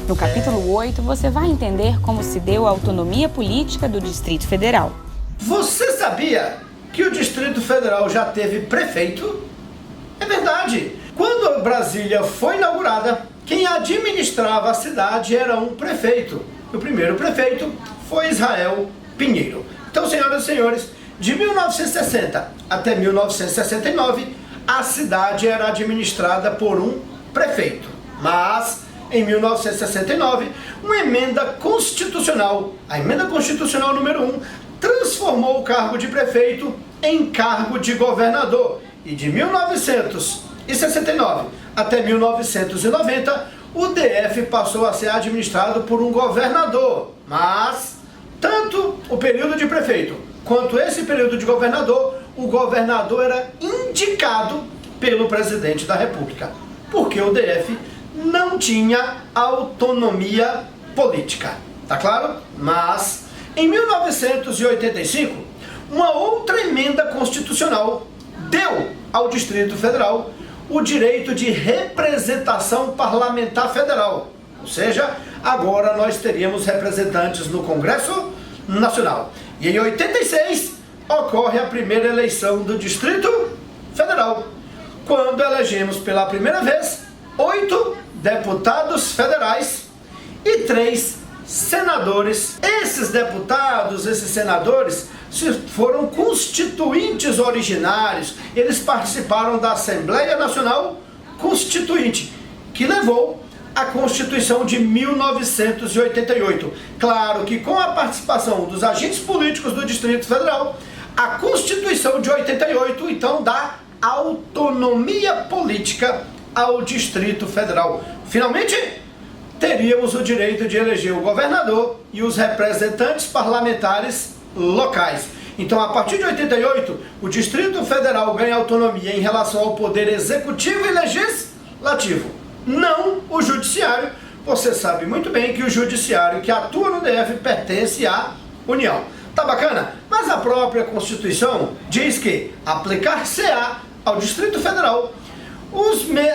No capítulo 8, você vai entender como se deu a autonomia política do Distrito Federal. Você sabia que o Distrito Federal já teve prefeito? É verdade. Quando Brasília foi inaugurada, quem administrava a cidade era um prefeito. O primeiro prefeito foi Israel Pinheiro. Então, senhoras e senhores, de 1960 até 1969, a cidade era administrada por um prefeito. Mas, em 1969, uma emenda constitucional, a emenda constitucional número 1, transformou o cargo de prefeito em cargo de governador. E de 1969 até 1990, o DF passou a ser administrado por um governador. Mas, tanto o período de prefeito quanto esse período de governador, o governador era indicado pelo presidente da República, porque o DF não tinha autonomia política. Tá claro? Mas, em 1985, uma outra emenda constitucional deu ao Distrito Federal o direito de representação parlamentar federal. Ou seja, agora nós teríamos representantes no Congresso Nacional. E em 86 ocorre a primeira eleição do Distrito Federal, quando elegemos pela primeira vez 8 deputados federais e 3 senadores. Esses deputados, esses senadores, foram constituintes originários. Eles participaram da Assembleia Nacional Constituinte, que levou a Constituição de 1988. Claro que com a participação dos agentes políticos do Distrito Federal, a Constituição de 88, então, dá autonomia política ao Distrito Federal. Finalmente, teríamos o direito de eleger o governador e os representantes parlamentares locais. Então, a partir de 88, o Distrito Federal ganha autonomia em relação ao poder executivo e legislativo, não o judiciário. Você sabe muito bem que o judiciário que atua no DF pertence à União. Tá bacana? Mas a própria Constituição diz que aplicar-se-á ao Distrito Federal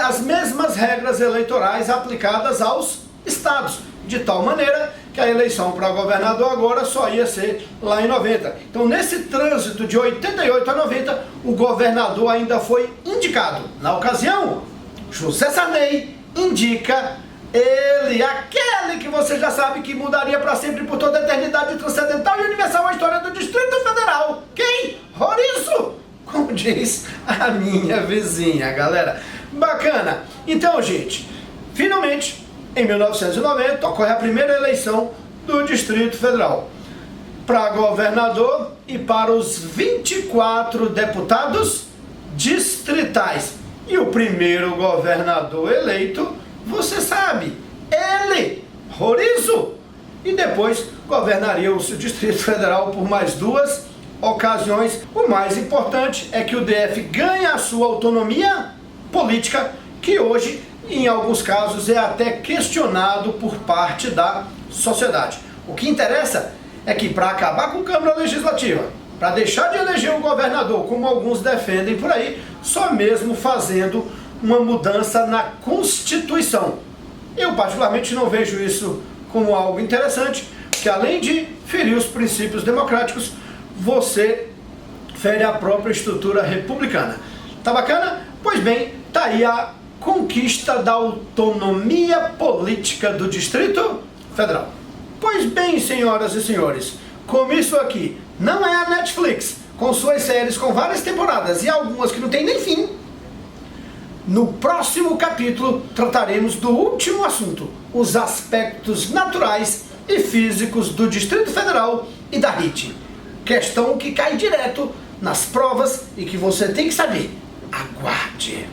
as mesmas regras eleitorais aplicadas aos estados, de tal maneira que a eleição para governador agora só ia ser lá em 90. Então, nesse trânsito de 88 a 90, o governador ainda foi indicado. Na ocasião, José Sarney indica ele, aquele que você já sabe que mudaria para sempre, por toda a eternidade, transcendental e universal a história do Distrito Federal. Quem? Roriço! Como diz a minha vizinha, galera. Bacana. Então, gente, finalmente, em 1990, ocorre a primeira eleição do Distrito Federal para governador e para os 24 deputados distritais. E o primeiro governador eleito, você sabe, ele, Roriço, e depois governaria o Distrito Federal por mais 2 ocasiões. O mais importante é que o DF ganha a sua autonomia política, que hoje, em alguns casos, é até questionado por parte da sociedade. O que interessa é que, para acabar com a Câmara Legislativa, para deixar de eleger o governador, como alguns defendem por aí, só mesmo fazendo uma mudança na Constituição. Eu, particularmente, não vejo isso como algo interessante, porque além de ferir os princípios democráticos, você fere a própria estrutura republicana. Tá bacana? Pois bem, tá aí a conquista da autonomia política do Distrito Federal. Pois bem, senhoras e senhores, como isso aqui não é a Netflix, com suas séries com várias temporadas e algumas que não tem nem fim, no próximo capítulo trataremos do último assunto, os aspectos naturais e físicos do Distrito Federal e da RIT. Questão que cai direto nas provas e que você tem que saber. Aguarde!